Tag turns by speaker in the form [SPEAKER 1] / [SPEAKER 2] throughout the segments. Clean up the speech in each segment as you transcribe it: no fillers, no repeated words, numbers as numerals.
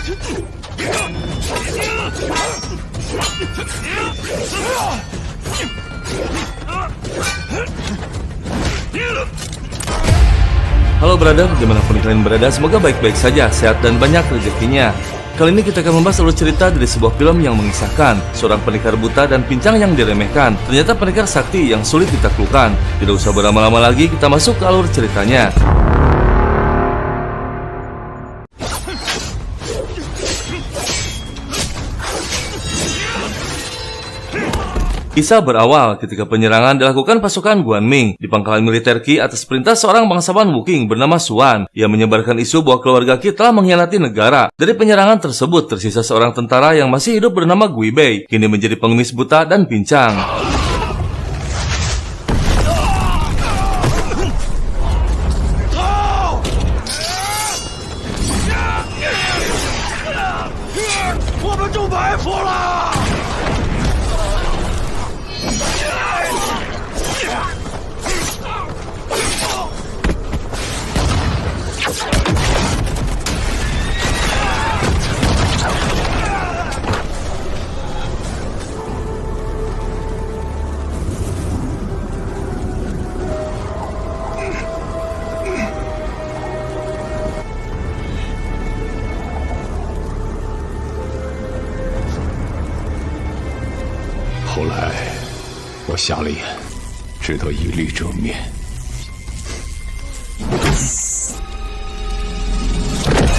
[SPEAKER 1] Halo brother, dimanapun kalian berada, semoga baik-baik saja, sehat dan banyak rezekinya. Kali ini kita akan membahas alur cerita dari sebuah film yang mengisahkan seorang pendekar buta dan pincang yang diremehkan. Ternyata pendekar sakti yang sulit ditaklukkan. Tidak usah berlama-lama lagi, kita masuk ke alur ceritanya. Kisah berawal ketika penyerangan dilakukan pasukan Guanming di pangkalan militer Qi atas perintah seorang bangsawan Wukong bernama Xuan yang menyebarkan isu bahwa keluarga Qi telah mengkhianati negara. Dari penyerangan tersebut tersisa seorang tentara yang masih hidup bernama Gui Bei, kini menjadi pengemis buta dan pincang.
[SPEAKER 2] 我瞎了眼，只得以力遮面。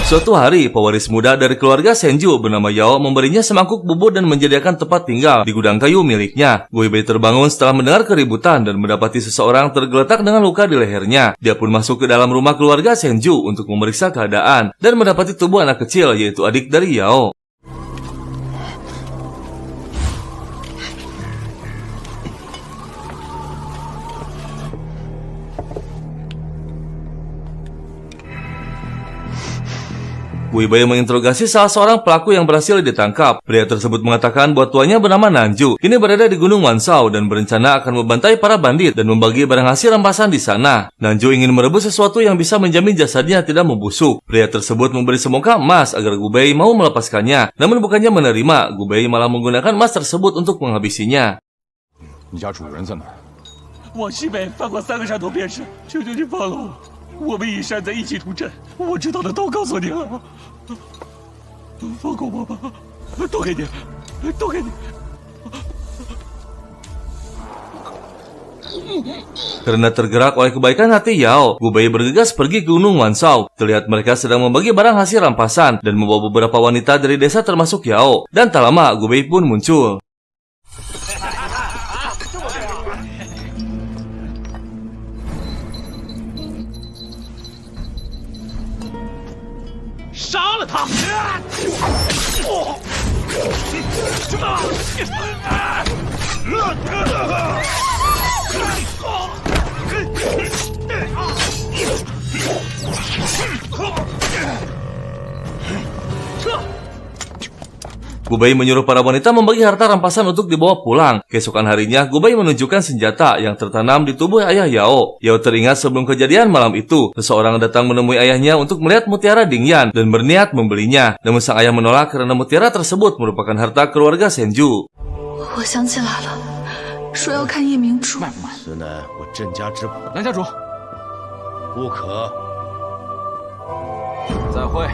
[SPEAKER 1] Suatu hari, pewaris muda dari keluarga Senju bernama Yao memberinya semangkuk bubur dan menyediakan tempat tinggal di gudang kayu miliknya. Gui Bei terbangun setelah mendengar keributan dan mendapati seseorang tergeletak dengan luka di lehernya. Dia pun masuk ke dalam rumah keluarga Senju untuk memeriksa keadaan dan mendapati tubuh anak kecil, yaitu adik dari Yao. Gui Bei menginterogasi salah seorang pelaku yang berhasil ditangkap. Pria tersebut mengatakan bahwa tuannya bernama Nanju, kini berada di Gunung Wansao dan berencana akan membantai para bandit dan membagi barang hasil rampasan di sana. Nanju ingin merebut sesuatu yang bisa menjamin jasadnya tidak membusuk. Pria tersebut memberi semongkah emas agar Gui Bei mau melepaskannya. Namun bukannya menerima, Gui Bei malah menggunakan emas tersebut untuk menghabisinya.
[SPEAKER 2] 你家主人在哪儿？
[SPEAKER 3] 往西北翻过3个山头便是，求求你放了我。 我们以山在一起图阵，我知道的都告诉你了，放过我吧，都给你，都给你。
[SPEAKER 1] Karena tergerak oleh kebaikan hati Yao, Gui Bei bergegas pergi ke Gunung Wansao. Terlihat mereka sedang membagi barang hasil rampasan dan membawa beberapa wanita dari desa termasuk Yao. Dan tak lama, Gui Bei pun muncul.
[SPEAKER 3] 杀了他！Gui
[SPEAKER 1] Bei menyuruh para wanita membagi harta rampasan untuk dibawa pulang. Keesokan harinya, Gui Bei menunjukkan senjata yang tertanam di tubuh ayah Yao. Yao teringat sebelum kejadian malam itu, seseorang datang menemui ayahnya untuk melihat mutiara Dingyan dan berniat membelinya. Namun sang ayah menolak karena mutiara tersebut merupakan harta keluarga Senju.
[SPEAKER 4] 我想起来了，说要看夜明珠。
[SPEAKER 5] 此乃我镇家之宝，
[SPEAKER 2] 南家主，
[SPEAKER 5] 不可。
[SPEAKER 2] 再会。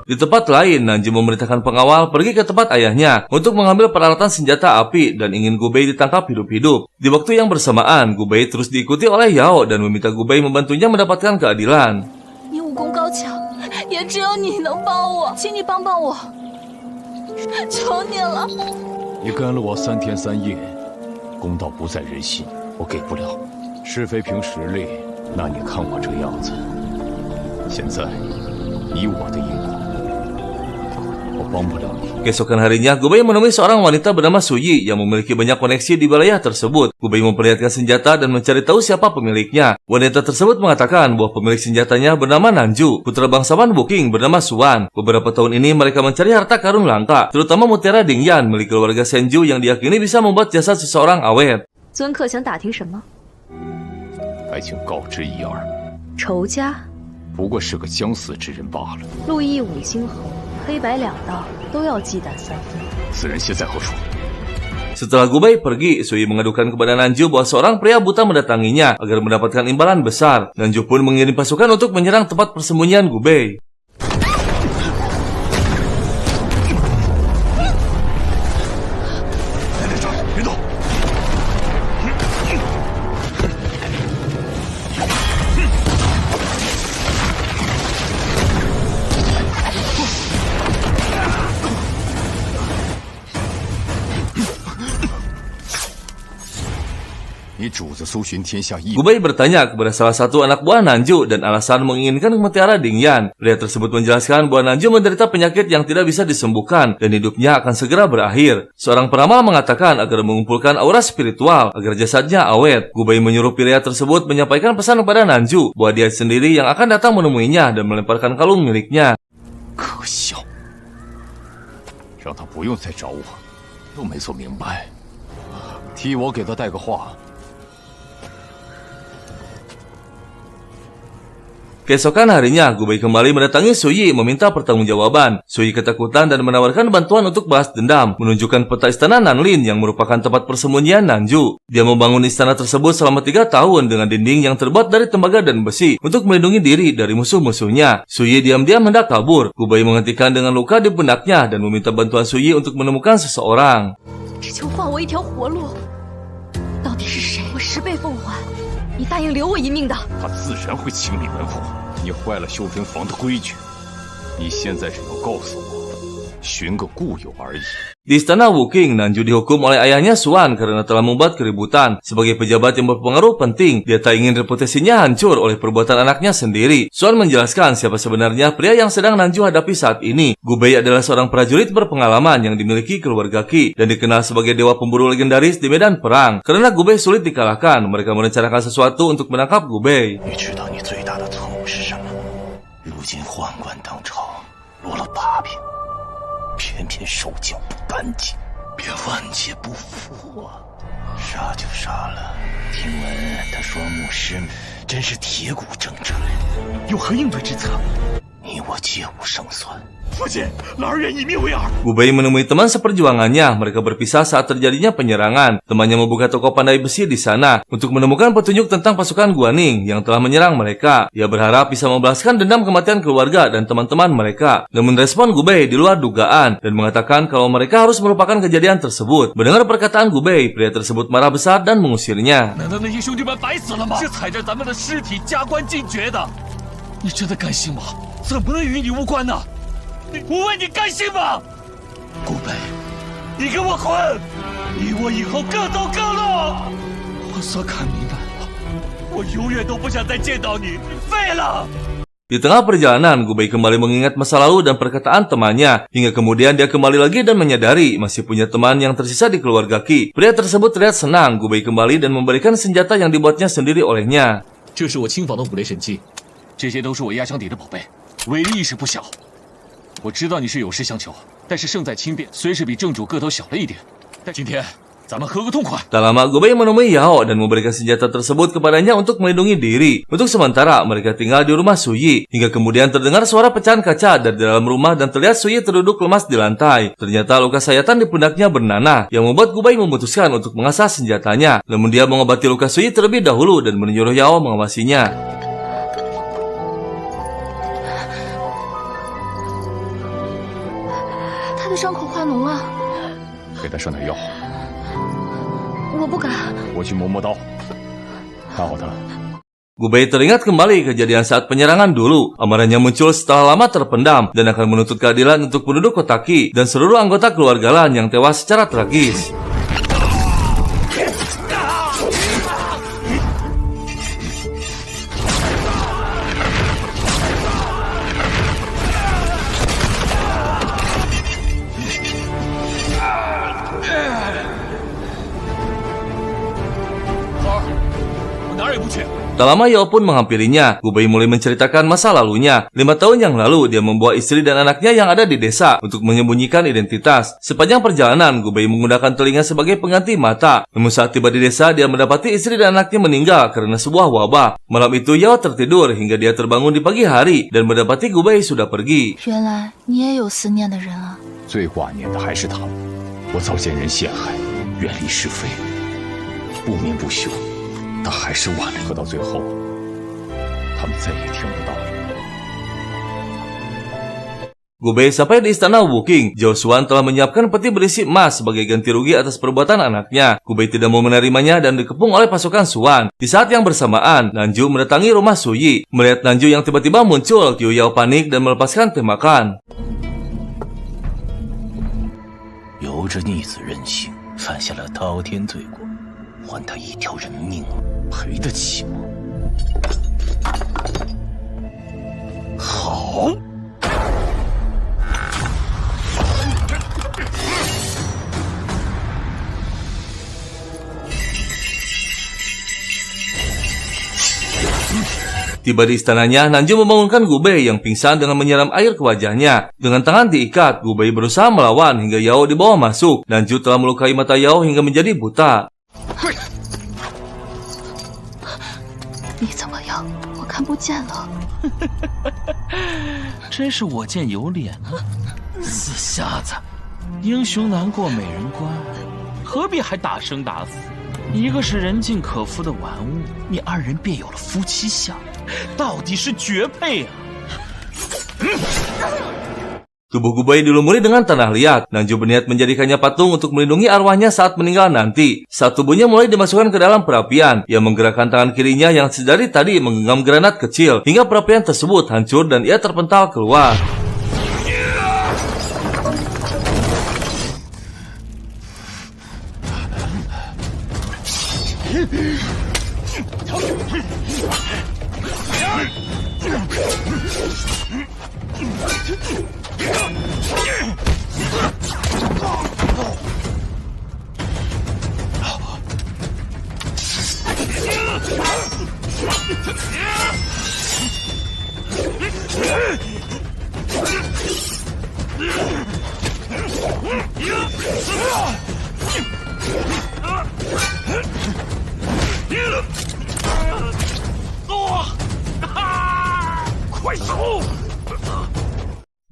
[SPEAKER 1] Di tempat lain, Nanju memerintahkan pengawal pergi ke tempat ayahnya untuk mengambil peralatan senjata api dan ingin Gui Bei ditangkap hidup-hidup. Di waktu yang bersamaan, Gui Bei terus diikuti oleh Yao dan meminta Gui Bei membantunya mendapatkan keadilan.
[SPEAKER 4] 你武功高强，也只有你能帮我，请你帮帮我，求你了。
[SPEAKER 2] 你跟了我3天3夜，公道不在人心，我给不了。是非凭实力，那你看我这样子。现在以我的因果。
[SPEAKER 1] Keesokan harinya, Gui Bei menemui seorang wanita bernama Suyi yang memiliki banyak koneksi di wilayah tersebut. Gui Bei memperlihatkan senjata dan mencari tahu siapa pemiliknya. Wanita tersebut mengatakan bahwa pemilik senjatanya bernama Nanju, putra bangsawan Wukong bernama Xuan. Beberapa tahun ini mereka mencari harta karun langka, terutama mutiara Dingyan milik keluarga Senju yang diyakini bisa membuat jasad seseorang awet.
[SPEAKER 6] 尊客想打听什么？
[SPEAKER 2] 还请告知一二。
[SPEAKER 6] 仇家？
[SPEAKER 2] 不过是个将死之人罢了。
[SPEAKER 6] 陆毅武金侯，
[SPEAKER 4] 黑白两道都要忌惮3分。
[SPEAKER 2] 此人现在何处？
[SPEAKER 1] Setelah Gubei pergi, Sui mengadukan kepada Nanju bahwa seorang pria buta mendatanginya agar mendapatkan imbalan besar. Nanju pun mengirim pasukan untuk menyerang tempat persembunyian Gubei. Gubei bertanya kepada salah satu anak buah Nanju dan alasan menginginkan mutiara Dingyan. Pria tersebut menjelaskan bahwa Nanju menderita penyakit yang tidak bisa disembuhkan dan hidupnya akan segera berakhir. Seorang peramal mengatakan agar mengumpulkan aura spiritual agar jasadnya awet. Gubei menyuruh pria tersebut menyampaikan pesan kepada Nanju bahwa dia sendiri yang akan datang menemuinya dan melemparkan kalung miliknya.
[SPEAKER 2] 可笑，让他不用再找我，又没做明白，替我给他带个话。
[SPEAKER 1] Keesokan harinya, Gubei kembali mendatangi Suyi meminta pertanggungjawaban. Suyi ketakutan dan menawarkan bantuan untuk balas dendam, menunjukkan peta istana Nanlin yang merupakan tempat persembunyian Nanju. Dia membangun istana tersebut selama 3 tahun dengan dinding yang terbuat dari tembaga dan besi untuk melindungi diri dari musuh-musuhnya. Suyi diam-diam hendak kabur. Gubei menghentikan dengan luka di pundaknya dan meminta bantuan Suyi untuk menemukan seseorang.
[SPEAKER 4] 只求放我一条活路。到底是谁？我10倍奉还。 你答应留我一命的，
[SPEAKER 2] 他自然会清理门户。你坏了修真房的规矩，你现在只要告诉我，寻个故友而已。
[SPEAKER 1] Di istana Wuking, Nanju dihukum oleh ayahnya Suan karena telah membuat keributan. Sebagai pejabat yang berpengaruh penting, dia tak ingin reputasinya hancur oleh perbuatan anaknya sendiri. Suan menjelaskan siapa sebenarnya pria yang sedang Nanju hadapi saat ini. Gubei adalah seorang prajurit berpengalaman yang dimiliki keluarga Qi dan dikenal sebagai dewa pemburu legendaris di medan perang. Karena Gubei sulit dikalahkan, mereka merencanakan sesuatu untuk menangkap Gubei.
[SPEAKER 5] 你知道你最大的错误是什么？如今宦官当朝，落了把柄。 偏偏手脚不干净，便万劫不复啊！杀就杀了，听闻他双目失明，真是铁骨铮铮，
[SPEAKER 3] 有何应对之策？
[SPEAKER 5] 你我皆无胜算。
[SPEAKER 3] 父亲，老儿愿以命为饵。
[SPEAKER 1] Gubei menemui teman seperjuangannya. Mereka berpisah saat terjadinya penyerangan. Temannya membuka toko pandai besi di sana untuk menemukan petunjuk tentang pasukan Guaning yang telah menyerang mereka. Ia berharap bisa membalaskan dendam kematian keluarga dan teman-teman mereka. Namun respon Gubei di luar dugaan dan mengatakan kalau mereka harus melupakan kejadian tersebut. Mendengar perkataan Gubei, pria tersebut marah besar dan mengusirnya.
[SPEAKER 3] 难道那些兄弟们白死了吗？是踩着咱们的尸体加官进爵的，你真的甘心吗？怎么能与你无关呢？ 我问你甘心吗？顾北，你给我滚！你我以后各走各路。我算看明白了，我永远都不想再见到你，废了。
[SPEAKER 1] Di tengah perjalanan, Gubei kembali mengingat masa lalu dan perkataan temannya. Hingga kemudian dia kembali lagi dan menyadari masih punya teman yang tersisa di keluarga Qi. Pria tersebut terlihat senang. Gubei kembali dan memberikan senjata yang dibuatnya sendiri olehnya.
[SPEAKER 3] 这是我亲访的五雷神器，这些都是我压箱底的宝贝，威力是不小。 我知道你是有事相求，但是胜在轻便，虽是比正主个头小了一点，但今天咱们喝个痛快。
[SPEAKER 1] Tak lama, Gubei menemui Yao dan memberikan senjata tersebut kepadanya untuk melindungi diri. Untuk sementara, mereka tinggal di rumah Suyi. Hingga kemudian terdengar suara pecahan kaca dari dalam rumah dan terlihat Suyi terduduk lemas di lantai. Ternyata luka sayatan di pundaknya bernanah, yang membuat Gubei memutuskan untuk mengasah senjatanya. Namun dia mengobati luka Suyi terlebih dahulu dan menyuruh Yao mengawasinya.
[SPEAKER 4] 他的伤口化脓了，
[SPEAKER 2] 给他上点药。
[SPEAKER 4] 我不敢。
[SPEAKER 2] 我去磨磨刀，看好他。
[SPEAKER 1] Gubei teringat kembali kejadian saat penyerangan dulu. Amarahnya muncul setelah lama terpendam dan akan menuntut keadilan untuk penduduk kota Qi dan seluruh anggota keluarga Lan yang tewas secara tragis. Tak lama Yao pun menghampirinya. Gubei mulai menceritakan masa lalunya. 5 tahun yang lalu dia membawa istri dan anaknya yang ada di desa untuk menyembunyikan identitas. Sepanjang perjalanan, Gubei menggunakan telinga sebagai pengganti mata. Namun saat tiba di desa, dia mendapati istri dan anaknya meninggal karena sebuah wabah. Malam itu Yao tertidur hingga dia terbangun di pagi hari dan mendapati Gubei sudah pergi.
[SPEAKER 4] 原来你也有思念的人啊！
[SPEAKER 2] 最挂念的还是他们。我早见人陷害，远离是非，不眠不休，但还是晚了。可到最后，他们再也听不到了。
[SPEAKER 1] Gubei sampai di istana Wuking. Zhao Xuan telah menyiapkan peti berisi emas sebagai ganti rugi atas perbuatan anaknya. Gubei tidak mau menerimanya dan dikepung oleh pasukan Xuan. Di saat yang bersamaan, Nanju mendatangi rumah Su Yi. Melihat Nanju yang tiba-tiba muncul, Qiu Yao panik dan melepaskan tembakan.
[SPEAKER 5] 由着逆子任性，犯下了滔天罪过，还他一条人命，赔得起吗？好。
[SPEAKER 1] Tiba di istananya, Nanju membangunkan Gubei yang pingsan dengan menyiram air ke wajahnya. Dengan tangan diikat, Gubei berusaha melawan hingga Yao dibawa masuk. Nanju telah melukai mata Yao hingga menjadi buta.
[SPEAKER 4] 你怎么样？我看不见了。
[SPEAKER 3] 真是我见有脸啊！死瞎子，英雄难过美人关，何必还打生打死？一个是人尽可夫的玩物，你二人便有了夫妻相，到底是绝配啊！
[SPEAKER 1] Tubuh Gubei dilumuri dengan tanah liat. Nanju berniat menjadikannya patung untuk melindungi arwahnya saat meninggal nanti. Saat tubuhnya mulai dimasukkan ke dalam perapian, ia menggerakkan tangan kirinya yang sedari tadi menggenggam granat kecil hingga perapian tersebut hancur dan ia terpental keluar.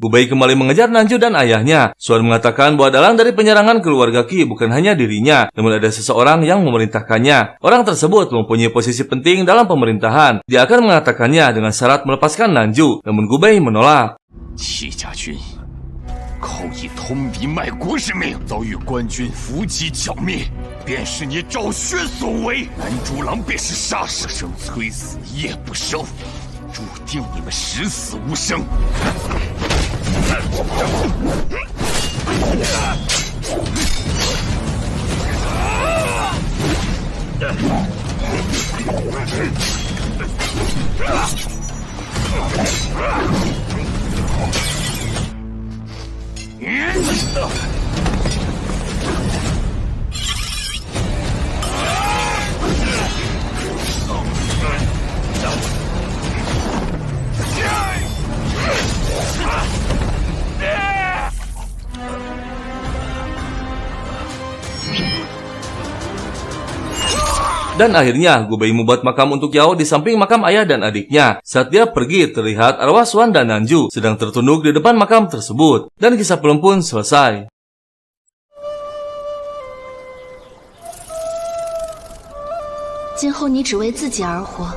[SPEAKER 1] Gubei kembali mengejar Nanju dan ayahnya. Xuan mengatakan bahwa dalang dari penyerangan keluarga Qi bukan hanya dirinya, namun ada seseorang yang memerintahkannya. Orang tersebut mempunyai posisi penting dalam pemerintahan. Dia akan mengatakannya dengan syarat melepaskan Nanju, namun Gubei menolak.
[SPEAKER 2] 戚家军靠以通敌卖国之名，遭遇官军伏击剿灭，便是你赵薛所为。南猪郎便是杀手，生催死，夜不收，注定你们十死无生。
[SPEAKER 1] Dan akhirnya Gubei membuat makam untuk Yao di samping makam ayah dan adiknya. Saat dia pergi, terlihat arwah Xuan dan Nanju sedang tertunduk di depan makam tersebut. Dan kisah film pun selesai.
[SPEAKER 4] 今后你只为自己而活。